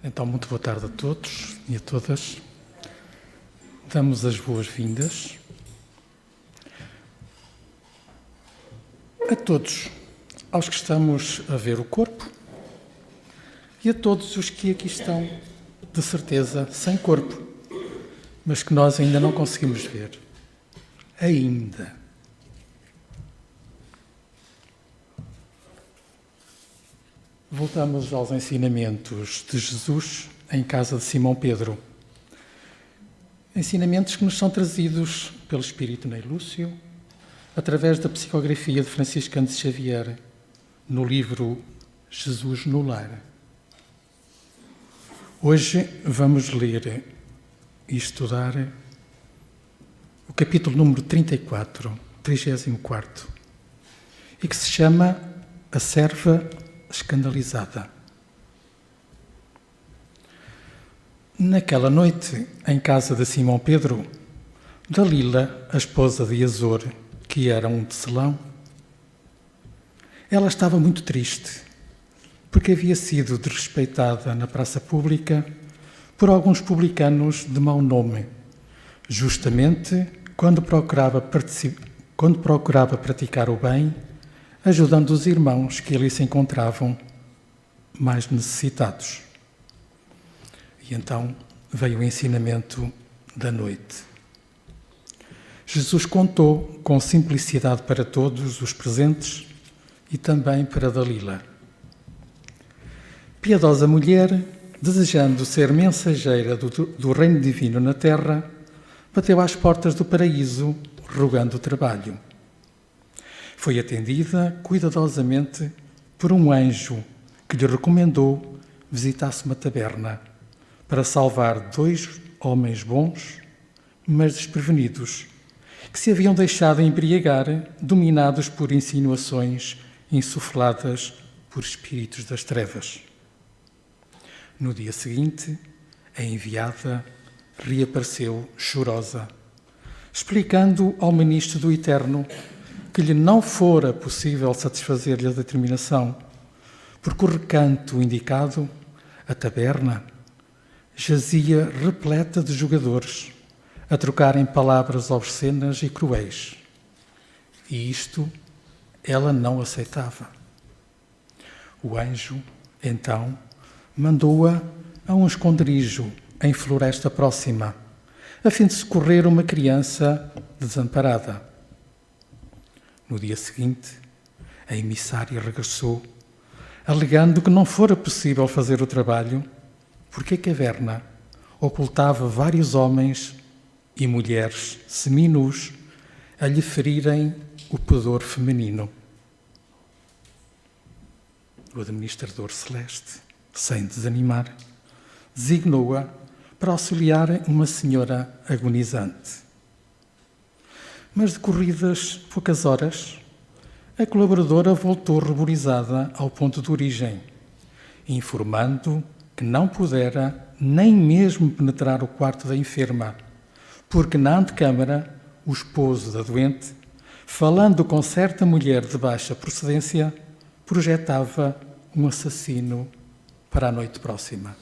Então, muito boa tarde a todos e a todas. Damos as boas-vindas a todos, aos que estamos a ver o corpo e a todos os que aqui estão, de certeza, sem corpo, mas que nós ainda não conseguimos ver. Ainda. Voltamos aos ensinamentos de Jesus em casa de Simão Pedro. Ensinamentos que nos são trazidos pelo Espírito Ney Lúcio, através da psicografia de Franciscano de Xavier, no livro Jesus no Lar. Hoje vamos ler e estudar o capítulo número 34, 34, e que se chama A Serva Escandalizada. Naquela noite, em casa de Simão Pedro, Dalila, a esposa de Azor, que era um tecelão, ela estava muito triste, porque havia sido desrespeitada na praça pública por alguns publicanos de mau nome, justamente quando procurava praticar o bem, ajudando os irmãos que ali se encontravam mais necessitados. E então veio o ensinamento da noite. Jesus contou com simplicidade para todos os presentes e também para Dalila. Piedosa mulher, desejando ser mensageira do reino divino na terra, bateu às portas do paraíso, rogando trabalho. Foi atendida cuidadosamente por um anjo que lhe recomendou visitasse uma taberna para salvar 2 homens bons, mas desprevenidos, que se haviam deixado embriagar, dominados por insinuações insufladas por espíritos das trevas. No dia seguinte, a enviada reapareceu chorosa, explicando ao ministro do Eterno que lhe não fora possível satisfazer-lhe a determinação, porque o recanto indicado, a taberna, jazia repleta de jogadores a trocarem palavras obscenas e cruéis. E isto ela não aceitava. O anjo, então, mandou-a a um esconderijo em floresta próxima, a fim de socorrer uma criança desamparada. No dia seguinte, a emissária regressou, alegando que não fora possível fazer o trabalho, porque a caverna ocultava vários homens e mulheres seminus a lhe ferirem o pudor feminino. O administrador celeste, sem desanimar, designou-a para auxiliar uma senhora agonizante. Mas decorridas poucas horas, a colaboradora voltou ruborizada ao ponto de origem, informando que não pudera nem mesmo penetrar o quarto da enferma, porque na antecâmara o esposo da doente, falando com certa mulher de baixa procedência, projetava um assassino para a noite próxima.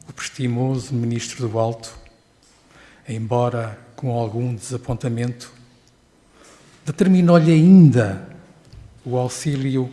O prestimoso ministro do Alto, embora com algum desapontamento, determinou-lhe ainda o auxílio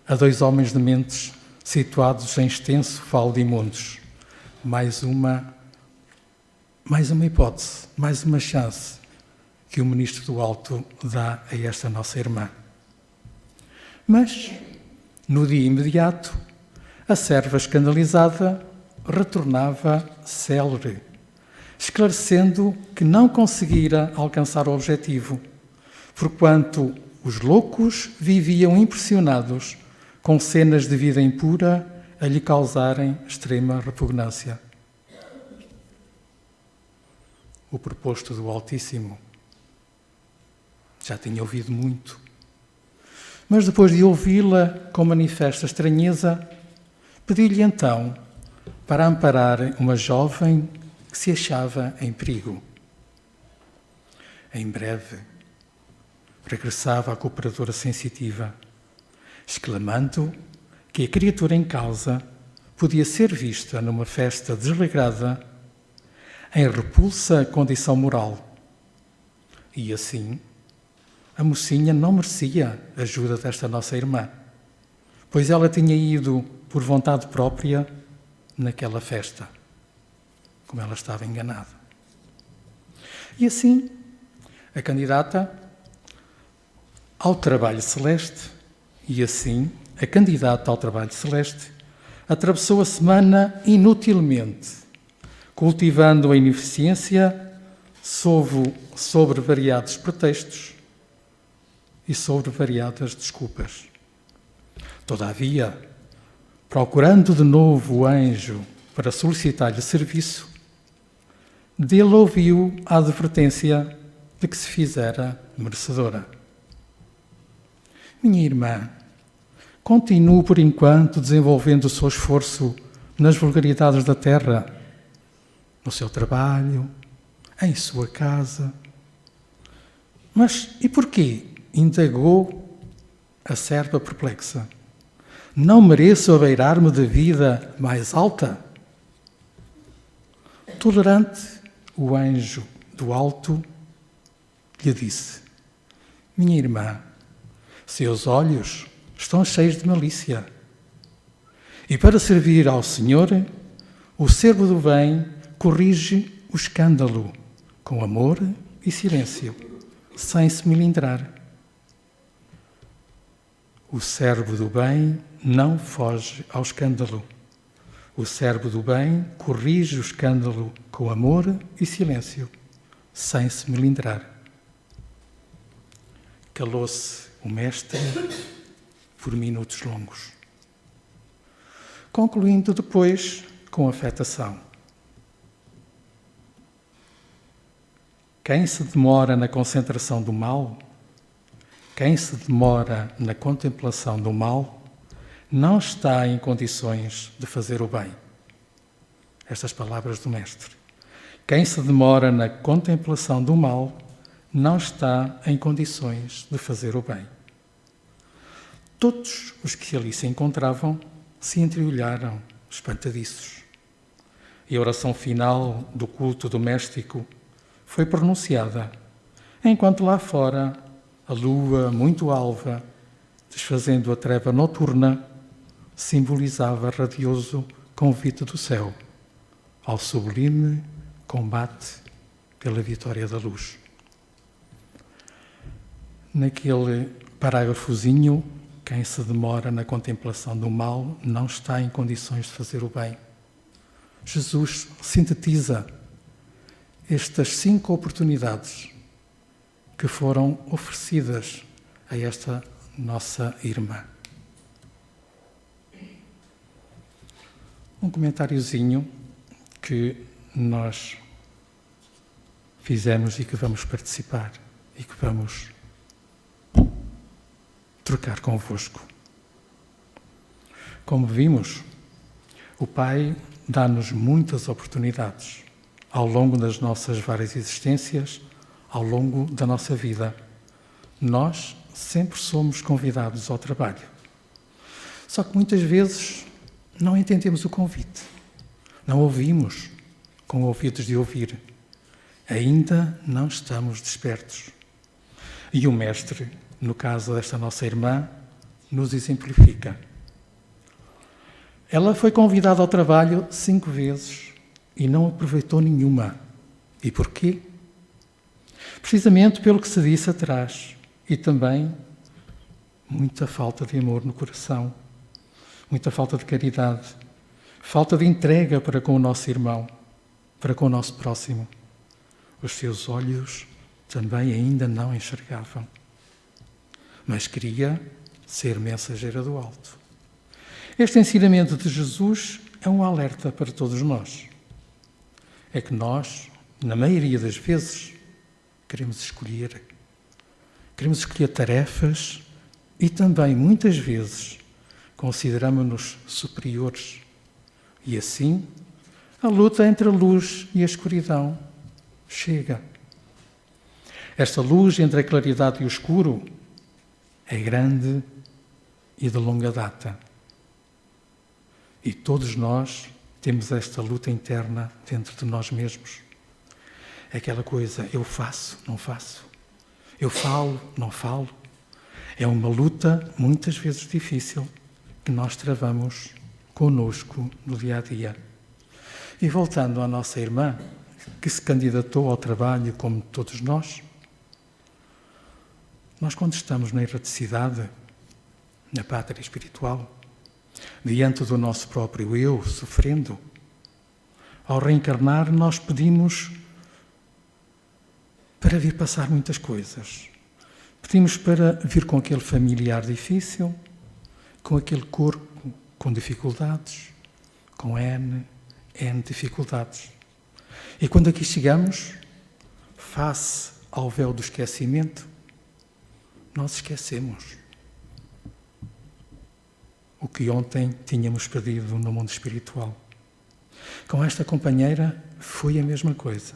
a 2 homens dementes situados em extenso vale de imundos. Mais uma hipótese, mais uma chance que o ministro do Alto dá a esta nossa irmã. Mas, no dia imediato, a serva escandalizada retornava célere, esclarecendo que não conseguira alcançar o objetivo, porquanto os loucos viviam impressionados com cenas de vida impura a lhe causarem extrema repugnância. O proposto do Altíssimo já tinha ouvido muito, mas depois de ouvi-la com manifesta estranheza, pediu-lhe então para amparar uma jovem que se achava em perigo. Em breve, regressava a cooperadora sensitiva, exclamando que a criatura em causa podia ser vista numa festa desregrada em repulsa condição moral. E assim, a mocinha não merecia a ajuda desta nossa irmã, pois ela tinha ido por vontade própria naquela festa, como ela estava enganada. E assim, a candidata ao trabalho celeste, atravessou a semana inutilmente, cultivando a ineficiência sobre variados pretextos e sobre variadas desculpas. Todavia, procurando de novo o anjo para solicitar-lhe serviço, dele ouviu a advertência de que se fizera merecedora. Minha irmã, continue por enquanto desenvolvendo o seu esforço nas vulgaridades da terra, no seu trabalho, em sua casa. Mas e porquê? Indagou a serva perplexa. Não mereço abeirar-me de vida mais alta? Tolerante, o anjo do alto lhe disse: minha irmã, seus olhos estão cheios de malícia. E para servir ao Senhor, o servo do bem corrige o escândalo com amor e silêncio, sem se melindrar. O servo do bem não foge ao escândalo. O servo do bem corrige o escândalo com amor e silêncio, sem se melindrar. Calou-se o mestre por minutos longos, concluindo depois com afetação: quem se demora na concentração do mal, quem se demora na contemplação do mal, não está em condições de fazer o bem. Estas palavras do mestre. Quem se demora na contemplação do mal, não está em condições de fazer o bem. Todos os que ali se encontravam se entreolharam, espantadiços. E a oração final do culto doméstico foi pronunciada, enquanto lá fora a lua, muito alva, desfazendo a treva noturna, simbolizava radioso convite do céu ao sublime combate pela vitória da luz. Naquele parágrafozinho, quem se demora na contemplação do mal não está em condições de fazer o bem. Jesus sintetiza estas 5 oportunidades que foram oferecidas a esta nossa irmã. Um comentáriozinho que nós fizemos e que vamos participar e que vamos trocar convosco. Como vimos, o Pai dá-nos muitas oportunidades ao longo das nossas várias existências, ao longo da nossa vida. Nós sempre somos convidados ao trabalho. Só que muitas vezes não entendemos o convite, não ouvimos com ouvidos de ouvir. Ainda não estamos despertos. E o Mestre, no caso desta nossa irmã, nos exemplifica. Ela foi convidada ao trabalho 5 vezes e não aproveitou nenhuma. E porquê? Precisamente pelo que se disse atrás, e também muita falta de amor no coração, muita falta de caridade, falta de entrega para com o nosso irmão, para com o nosso próximo. Os seus olhos também ainda não enxergavam, mas queria ser mensageira do alto. Este ensinamento de Jesus é um alerta para todos nós. É que nós, na maioria das vezes, queremos escolher tarefas e também, muitas vezes, consideramos-nos superiores. E assim, a luta entre a luz e a escuridão chega. Esta luz entre a claridade e o escuro é grande e de longa data. E todos nós temos esta luta interna dentro de nós mesmos. É aquela coisa, eu faço, não faço. Eu falo, não falo. É uma luta muitas vezes difícil que nós travamos conosco no dia a dia. E voltando à nossa irmã, que se candidatou ao trabalho como todos nós quando estamos na erraticidade, na pátria espiritual, diante do nosso próprio eu, sofrendo, ao reencarnar nós pedimos para vir passar muitas coisas. Pedimos para vir com aquele familiar difícil, com aquele corpo com dificuldades, com N dificuldades. E quando aqui chegamos, face ao véu do esquecimento, nós esquecemos o que ontem tínhamos perdido no mundo espiritual. Com esta companheira foi a mesma coisa.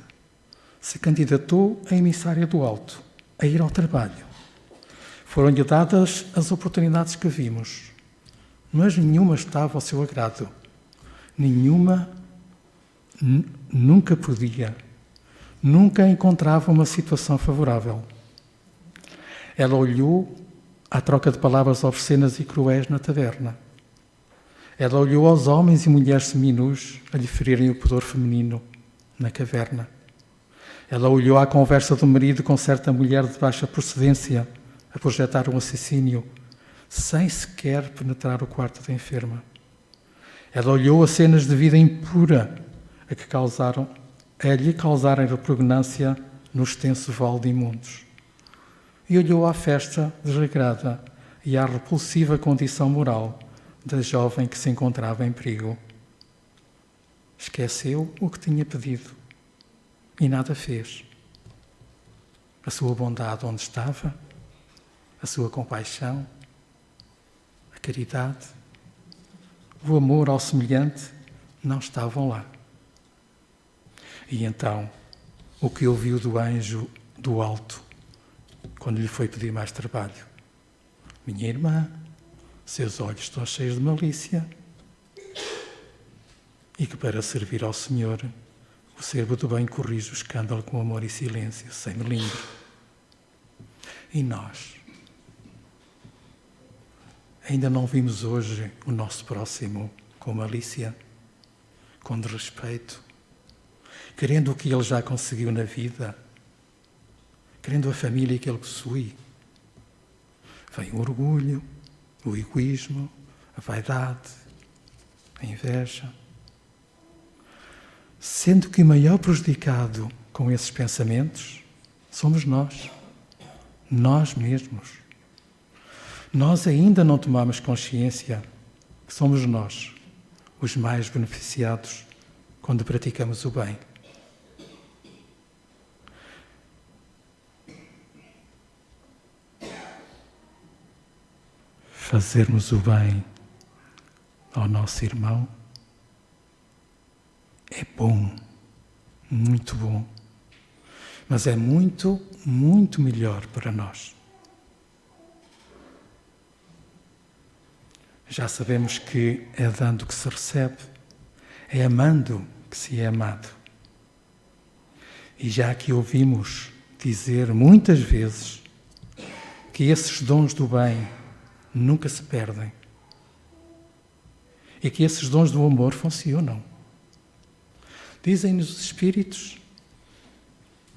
Se candidatou a emissária do alto, a ir ao trabalho. Foram-lhe dadas as oportunidades que vimos, mas nenhuma estava ao seu agrado. Nenhuma nunca podia, nunca encontrava uma situação favorável. Ela olhou à troca de palavras obscenas e cruéis na taverna. Ela olhou aos homens e mulheres seminus a lhe ferirem o pudor feminino na caverna. Ela olhou à conversa do marido com certa mulher de baixa procedência a projetar um assassínio sem sequer penetrar o quarto da enferma. Ela olhou a cenas de vida impura a lhe causarem repugnância no extenso vale de imundos. E olhou à festa desregrada e à repulsiva condição moral da jovem que se encontrava em perigo. Esqueceu o que tinha pedido e nada fez. A sua bondade onde estava, a sua compaixão, a caridade, o amor ao semelhante não estavam lá. E então, o que ouviu do anjo do alto, quando lhe foi pedir mais trabalho? Minha irmã, seus olhos estão cheios de malícia e que para servir ao Senhor, o servo do bem corrige o escândalo com amor e silêncio, sem melindre. E nós? Ainda não vimos hoje o nosso próximo com malícia, com desrespeito, querendo o que ele já conseguiu na vida, querendo a família que ele possui. Vem o orgulho, o egoísmo, a vaidade, a inveja. Sendo que o maior prejudicado com esses pensamentos somos nós mesmos. Nós ainda não tomamos consciência que somos nós os mais beneficiados quando praticamos o bem. Fazermos o bem ao nosso irmão é bom, muito bom, mas é muito, muito melhor para nós. Já sabemos que é dando que se recebe, é amando que se é amado. E já que ouvimos dizer muitas vezes que esses dons do bem nunca se perdem e que esses dons do amor funcionam. Dizem-nos os Espíritos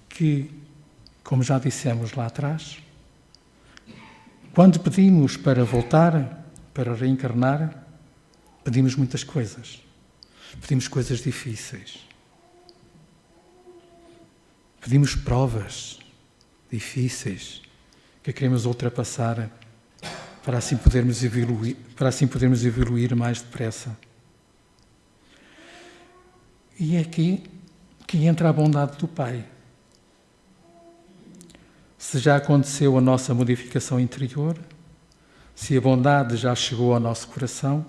que, como já dissemos lá atrás, quando pedimos para voltar, para reencarnar, pedimos muitas coisas. Pedimos coisas difíceis. Pedimos provas difíceis que queremos ultrapassar para assim podermos evoluir mais depressa. E é aqui que entra a bondade do Pai. Se já aconteceu a nossa modificação interior, se a bondade já chegou ao nosso coração,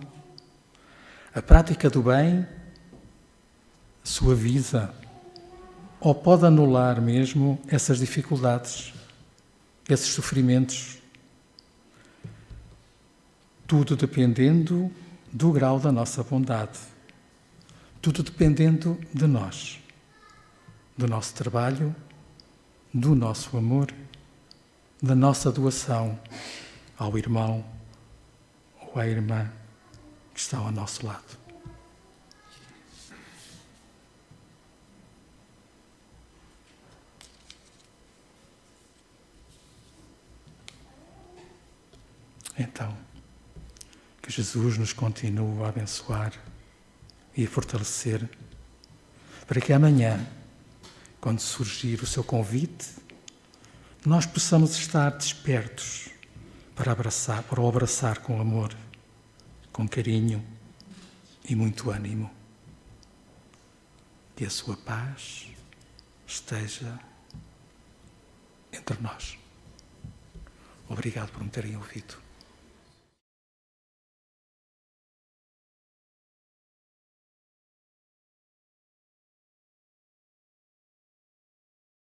a prática do bem suaviza ou pode anular mesmo essas dificuldades, esses sofrimentos, tudo dependendo do grau da nossa bondade. Tudo dependendo de nós, do nosso trabalho, do nosso amor, da nossa doação ao irmão ou à irmã que está ao nosso lado. Então, que Jesus nos continue a abençoar e a fortalecer, para que amanhã, quando surgir o seu convite, nós possamos estar despertos para o abraçar com amor, com carinho e muito ânimo. Que a sua paz esteja entre nós. Obrigado por me terem ouvido.